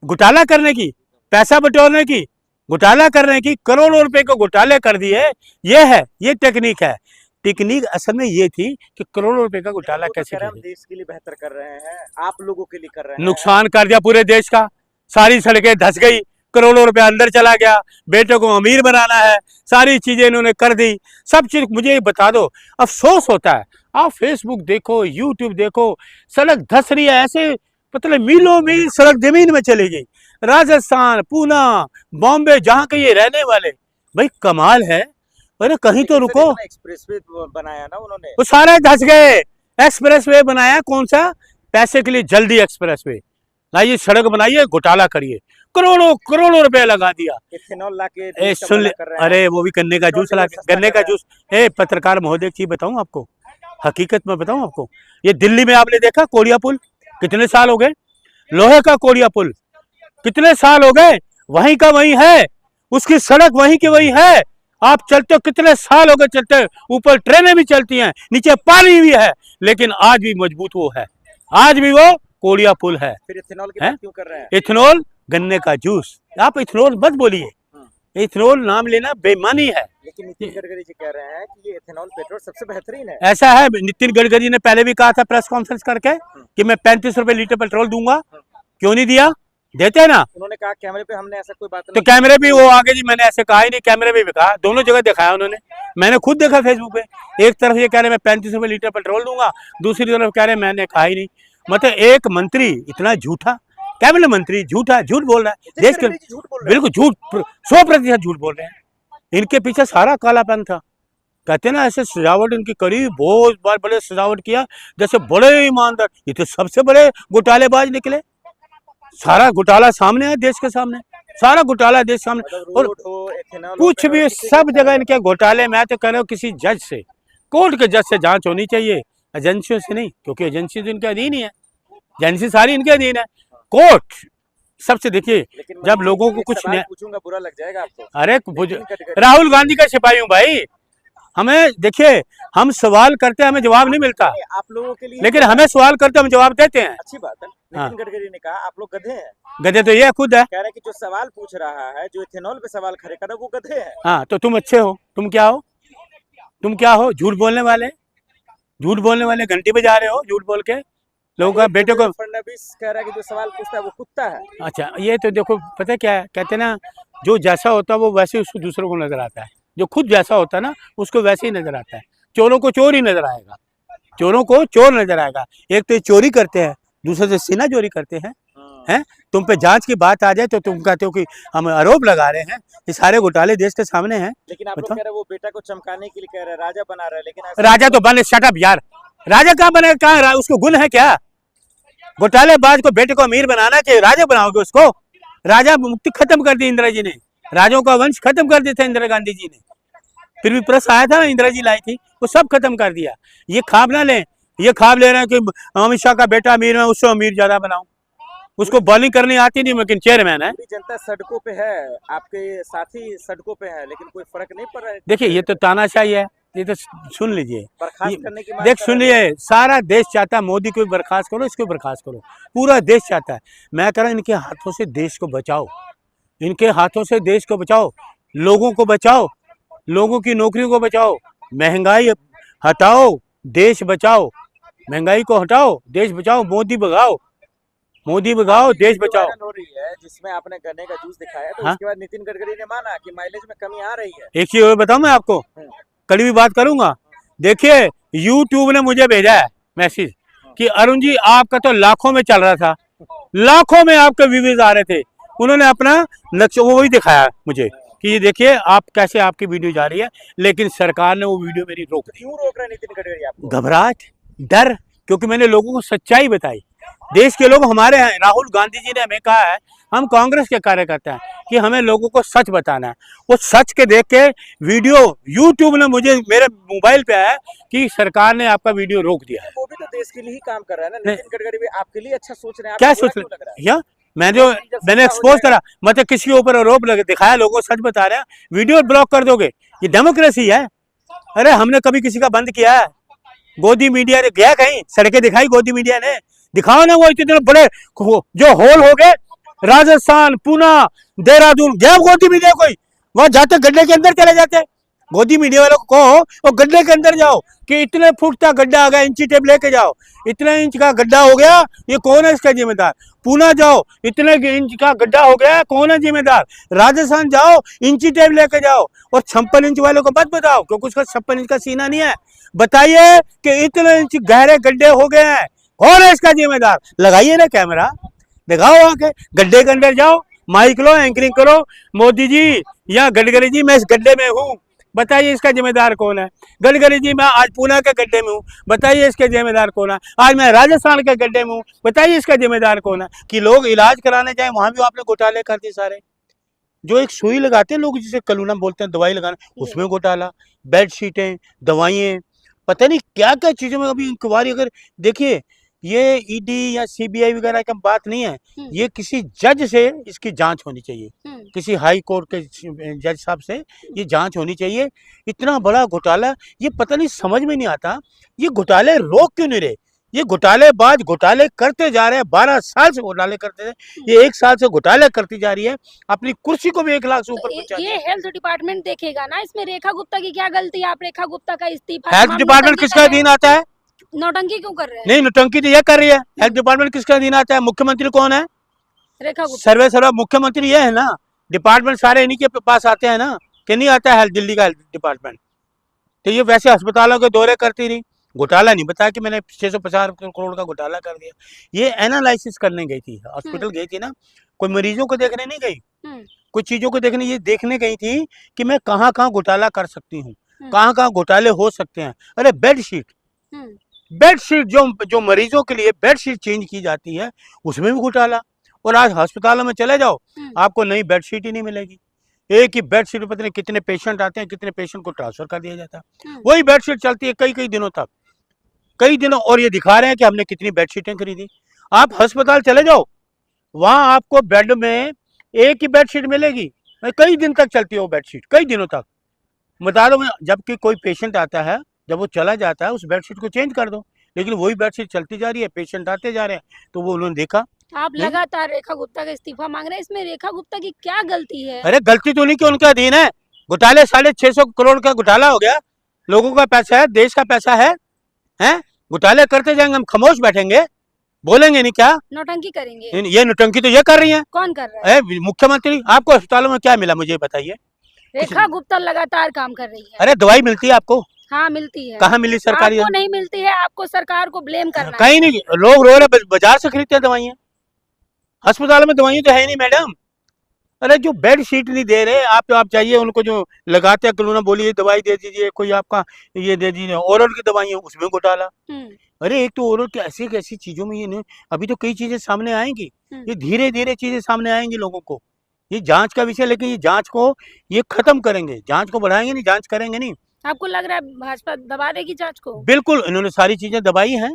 घोटाला करने की, पैसा बटोरने की, घोटाला करने की, करोड़ों रुपए को घोटाले कर दिए। ये है, ये टेक्निक है। टेक्निक असल में ये थी कि करोड़ों रुपए का घोटाला कैसे हम किया। देश के लिए बेहतर कर रहे हैं, आप लोगों के लिए कर रहे हैं। नुकसान कर दिया पूरे देश का, सारी सड़कें धंस गई, करोड़ों रुपए अंदर चला गया, बेटे को अमीर बनाना है, सारी चीजें इन्होंने कर दी, सब चीज। मुझे ये बता दो, अफसोस होता है, आप फेसबुक देखो, यूट्यूब देखो, सड़क धंस रही है ऐसे, मतलब मीलों मील सड़क जमीन में चली गई। राजस्थान, पूना, बॉम्बे, जहाँ के ये रहने वाले, भाई कमाल है। अरे कहीं तो रुको, एक्सप्रेसवे बनाया ना उन्होंने, वो सारे धंस गए। एक्सप्रेसवे बनाया, कौन सा, पैसे के लिए जल्दी एक्सप्रेसवे लाइए, सड़क बनाइए, घोटाला करिए, करोड़ों करोड़ों रुपए लगा दिया। इथेनॉल लाके सुन ले, अरे वो भी गन्ने का जूस ला, गन्ने का जूस। पत्रकार महोदय एक चीज बताऊं आपको, हकीकत में बताऊं आपको, ये दिल्ली में आपने देखा कोड़िया पुल, कितने साल हो गए, लोहे का कोड़िया पुल, कितने साल हो गए, वहीं का वहीं है, उसकी सड़क वहीं की वहीं है। आप चलते हो, कितने साल हो गए चलते, ऊपर ट्रेनें भी चलती हैं, नीचे पानी भी है, लेकिन आज भी मजबूत वो है, आज भी वो कोड़िया पुल है। फिर इथेनॉल की बात क्यों कर रहे हैं? इथेनॉल, गन्ने का जूस, आप इथेनॉल मत बोलिए, इथेनॉल नाम लेना बेईमानी है। लेकिन नितिन गडकरी जी कह रहे हैं कि ये इथेनॉल पेट्रोल सबसे बेहतरीन है। ऐसा है, नितिन गडकरी ने पहले भी कहा था प्रेस कॉन्फ्रेंस करके कि मैं 35 रुपए लीटर पेट्रोल दूंगा, क्यों नहीं दिया, देते ना। उन्होंने कहा कैमरे पे हमने ऐसा कोई बात तो कैमरे भी वो आगे जी, मैंने ऐसे कहा ही नहीं, कैमरे पे भी कहा, दोनों जगह दिखाया उन्होंने, मैंने खुद देखा फेसबुक पे। एक तरफ ये कह रहे मैं 35 रुपए लीटर पेट्रोल दूंगा, दूसरी तरफ कह रहे मैंने कहा ही नहीं। मतलब एक मंत्री इतना झूठा, कैबिनेट मंत्री झूठा, झूठ बोल रहा है देश के, बिल्कुल झूठ, 100% झूठ बोल रहे हैं। इनके पीछे सारा कालापन था, कहते ना ऐसे सजावट इनकी करी, बहुत बार बड़े सजावट किया, जैसे बड़े ईमानदार, ये तो सबसे बड़े घोटालेबाज निकले। सारा घोटाला सामने है, देश के सामने, सारा घोटाला देश सामने, और कुछ भी सब जगह इनके घोटाले। मैं तो कह रहा हूँ किसी जज से, कोर्ट के जज से जांच होनी चाहिए, एजेंसियों से नहीं, क्योंकि एजेंसी तो इनके अधीन ही है, एजेंसी सारी इनके अधीन है। कोर्ट सबसे, देखिए जब लोगों को कुछ पूछूंगा बुरा लग जाएगा आपको। अरे राहुल गांधी का सिपाही हूँ भाई, हमें देखिए, हम सवाल करते हैं हमें जवाब नहीं मिलता आप लोगों के लिए, लेकिन हमें सवाल करते हम जवाब देते हैं। अच्छी बात है। नितिन गडकरी ने कहा आप लोग गधे हैं। गधे तो ये खुद है, कह रहे हैं कि जो सवाल पूछ रहा है, जो इथेनॉल पे सवाल खड़े कर रहा है, वो गधे हैं। हाँ, तो तुम अच्छे हो, तुम क्या हो, तुम क्या हो, झूठ बोलने वाले, झूठ बोलने वाले, घंटी बजा रहे हो झूठ बोल के लोगों का। बेटे को फडणवीस कह रहा है कि जो सवाल पूछता है वो कुत्ता है। अच्छा, ये तो देखो पता क्या है, कहते ना जो जैसा होता है वो वैसे ही उसको दूसरों को नजर आता है, जो खुद जैसा होता है ना उसको वैसे ही नजर आता है। चोरों को चोर ही नजर आएगा, चोरों को चोर नजर आएगा। एक तो चोरी करते हैं, दूसरे से सीना चोरी करते हैं, हैं। तुम पे जांच की बात आ जाए तो तुम कहते हो कि हम आरोप लगा रहे हैं, ये सारे घोटाले देश के सामने हैं। लेकिन आप लोग कह रहे हैं वो बेटा को चमकाने के लिए कह रहे हैं, राजा बना रहे हैं, लेकिन राजा तो बने, शट अप यार, राजा कहाँ बने, कहाँ उसको गुण है क्या? घोटालेबाज को बेटे को अमीर बनाना चाहिए, राजा बनाओगे उसको? राजा मुक्ति खत्म कर दी इंदिरा जी ने, राजाओं का वंश खत्म कर दिया था इंदिरा गांधी जी ने, फिर भी प्रेस आया था ना, इंदिरा जी लाई थी, वो सब खत्म कर दिया। ये ख्वाब ना लें, ये ख्वाब ले रहे हैं कि अमित शाह का बेटा अमीर है, उससे अमीर ज्यादा बनाऊं, उसको बॉलिंग करनी आती नहीं, लेकिन चेयरमैन है। जनता सड़कों पे है, आपके साथी सड़कों पे है, लेकिन कोई फर्क नहीं पड़ रहा है। देखिए ये तो तानाशाही है, ये तो सुन लीजिए, करने की देख सुनिए, सारा देश चाहता है मोदी को बर्खास्त करो, इसको बर्खास्त करो, पूरा देश चाहता है। मैं कह रहा हूं इनके हाथों से देश को बचाओ, इनके हाथों से देश को बचाओ, लोगों को बचाओ, लोगों की नौकरियों को बचाओ, महंगाई हटाओ, देश बचाओ, महंगाई को हटाओ, देश बचाओ, मोदी भगाओ, मोदी भगाओ, देश बचाओ। हो रही है जिसमें आपने गन्ने का जूस दिखाया, तो उसके बाद नितिन गडकरी ने माना कि माइलेज में कमी आ रही है। एक चीज और बताऊं मैं आपको, कड़वी बात करूंगा, देखिए यूट्यूब ने मुझे भेजा है मैसेज कि अरुण जी आपका तो लाखों में चल रहा था, लाखों में आपके व्यूज आ रहे थे, उन्होंने अपना लक्ष्य वही दिखाया मुझे कि ये देखिए आप कैसे आपकी वीडियो जा रही है, लेकिन सरकार ने वो वीडियो मेरी रोक दी। क्यों रोक रहा है नितिन गडकरी आपको? घबराहट, डर, क्योंकि मैंने लोगों को सच्चाई बताई। देश के लोग हमारे हैं, राहुल गांधी जी ने हमें कहा है, हम कांग्रेस के कार्यकर्ता हैं, कि हमें लोगों को सच बताना है। वो सच के देख के वीडियो यूट्यूब ने मुझे मेरे मोबाइल पे आया कि सरकार ने आपका वीडियो रोक दिया है। वो भी तो देश के लिए ही काम कर रहा है ना, नितिन गडकरी भी आपके लिए अच्छा सोच रहे हैं। क्या सोच रहे हैं? मैंने एक्सपोज करा, मतलब किसी के ऊपर आरोप लगे, दिखाया, लोगों को सच बता रहे हैं, वीडियो ब्लॉक कर दोगे, ये डेमोक्रेसी है? अरे हमने कभी किसी का बंद किया है? गोदी मीडिया ने गया कहीं, सड़कें दिखाई गोदी मीडिया ने? दिखाओ ना, वो इतने बड़े जो होल हो गए, राजस्थान, पूना, देहरादून गया गोदी मीडिया कोई, वहां जाते गड्ढे के अंदर चले जाते। गोदी मीडिया वालों को कहो वो गड्ढे के अंदर जाओ कि इतने फुट का गड्ढा आ गया, इंची टेप लेके जाओ, इतने इंच का गड्ढा हो गया, ये कौन है इसका जिम्मेदार। पूना जाओ, इतने इंच का गड्ढा हो गया, कौन है जिम्मेदार। राजस्थान जाओ, इंची टेप लेके जाओ। और 56 इंच वालों को मत बताओ क्योंकि उसका 56 इंच का सीना नहीं है। बताइए कि इतने इंच गहरे गड्ढे हो गए हैं, कौन है इसका जिम्मेदार। लगाइए ना कैमरा, दिखाओ आके, गड्ढे के अंदर जाओ, माइक लो, एंकरिंग करो, मोदी जी या गडकरी जी मैं इस गड्ढे में हूँ, बताइए इसका जिम्मेदार कौन है। गडकरी जी मैं आज पूना के गड्ढे में हूँ, बताइए इसके जिम्मेदार कौन है। आज मैं राजस्थान के गड्ढे में हूँ, बताइए इसका जिम्मेदार कौन है। कि लोग इलाज कराने जाए वहां भी आपने घोटाले कर दिए सारे। जो एक सुई लगाते हैं लोग जिसे कलूना बोलते हैं, दवाई लगाना, उसमें घोटाला, बेड शीटें, दवाइयाँ, पता नहीं क्या क्या चीजों में अभी इंक्वायरी। अगर देखिए ये ईडी या सीबीआई वगैरह की बात नहीं है, ये किसी जज से इसकी जांच होनी चाहिए, किसी हाई कोर्ट के जज साहब से ये जांच होनी चाहिए। इतना बड़ा घोटाला, ये पता नहीं समझ में नहीं आता, ये घोटाले रोक क्यों नहीं रहे। ये घोटालेबाज घोटाले करते जा रहे हैं, 12 साल से घोटाले करते थे, ये 1 साल से घोटाले करती जा रही है, अपनी कुर्सी को भी 1 लाख से ऊपर पहुंचा ये हेल्थ डिपार्टमेंट देखेगा ना, इसमें रेखा गुप्ता की क्या गलती है। आप रेखा गुप्ता का इस्तीफा, हेल्थ डिपार्टमेंट किसका अधीन आता है। नौटंकी क्यों कर रहे हैं। नहीं, नौटंकी तो ये कर रही है। हेल्थ डिपार्टमेंट किसका अधीन आता है, मुख्यमंत्री कौन है, रेखा गुप्ता। सर्वे सर्वा मुख्यमंत्री ये है ना। डिपार्टमेंट सारे इन्हीं के पास आते हैं ना, कि नहीं आता है दिल्ली का हेल्थ डिपार्टमेंट। तो ये वैसे अस्पतालों के दौरे करती रही, घोटाला नहीं बताया कि मैंने 650 करोड़ का घोटाला कर दिया। ये एनालिसिस करने गई थी, हॉस्पिटल गई थी ना, कोई मरीजों को देखने नहीं गई, कुछ चीजों को देखने, ये देखने गई थी कि मैं कहाँ कहाँ घोटाला कर सकती हूँ, कहाँ कहाँ घोटाले हो सकते हैं। अरे बेडशीट जो मरीजों के लिए बेडशीट चेंज की जाती है उसमें भी घोटाला। और आज अस्पतालों में चले जाओ, आपको नई बेडशीट ही नहीं मिलेगी। एक ही बेडशीट में पता नहीं कितने पेशेंट आते हैं, कितने पेशेंट को ट्रांसफर कर दिया जाता है। वही बेडशीट चलती है कई दिनों तक, कई दिनों, और ये दिखा रहे हैं कि हमने कितनी बेडशीटें खरीदी। आप अस्पताल चले जाओ, वहां आपको बेड में एक ही बेडशीट मिलेगी, कई दिन तक चलती है वो बेडशीट, कई दिनों तक। बता दो, जबकि कोई पेशेंट आता है, जब वो चला जाता है उस बेडशीट को चेंज कर दो, लेकिन वही बेडशीट चलती जा रही है, पेशेंट आते जा रहे हैं। तो वो उन्होंने देखा। आप लगातार रेखा गुप्ता का इस्तीफा मांग रहे हैं, इसमें रेखा गुप्ता की क्या गलती है। अरे गलती तो नहीं कि उनके अधीन है। घोटाले 650 करोड़ का घोटाला हो गया, लोगों का पैसा है, देश का पैसा है, घोटाले करते जाएंगे, हम खामोश बैठेंगे, बोलेंगे नहीं क्या, नौटंकी करेंगे। ये नौटंकी तो ये कर रही है। कौन कर रहा है। मुख्यमंत्री। आपको अस्पतालों में क्या मिला मुझे बताइए। रेखा गुप्ता लगातार काम कर रही है। अरे दवाई मिलती है आपको, हाँ मिलती है। कहाँ मिली सरकारी, आपको नहीं मिलती है, आपको सरकार को ब्लेम करना है। कहीं नहीं, लोग रो रहे बाजार से खरीदते हैं दवाइयाँ, अस्पताल में दवाइयाँ तो है नहीं मैडम। अरे जो बेड शीट नहीं दे रहे, आप चाहिए उनको, जो लगाते हैं कलूना बोलिए दवाई दे दीजिए, कोई आपका ये दे दीजिए, ओरल की दवाइयाँ उसमें घोटाला। अरे एक तो ओरल की ऐसी चीजों में ये नहीं, अभी तो कई चीजें सामने आएंगी, ये धीरे धीरे चीजें सामने आएंगी लोगों को। ये जांच का विषय, लेकिन ये जांच को ये खत्म करेंगे, जांच को बढ़ाएंगे नहीं, जांच करेंगे नहीं। आपको लग रहा है भाजपा दबा देगी जांच को। बिल्कुल, इन्होंने सारी चीजें दबाई हैं।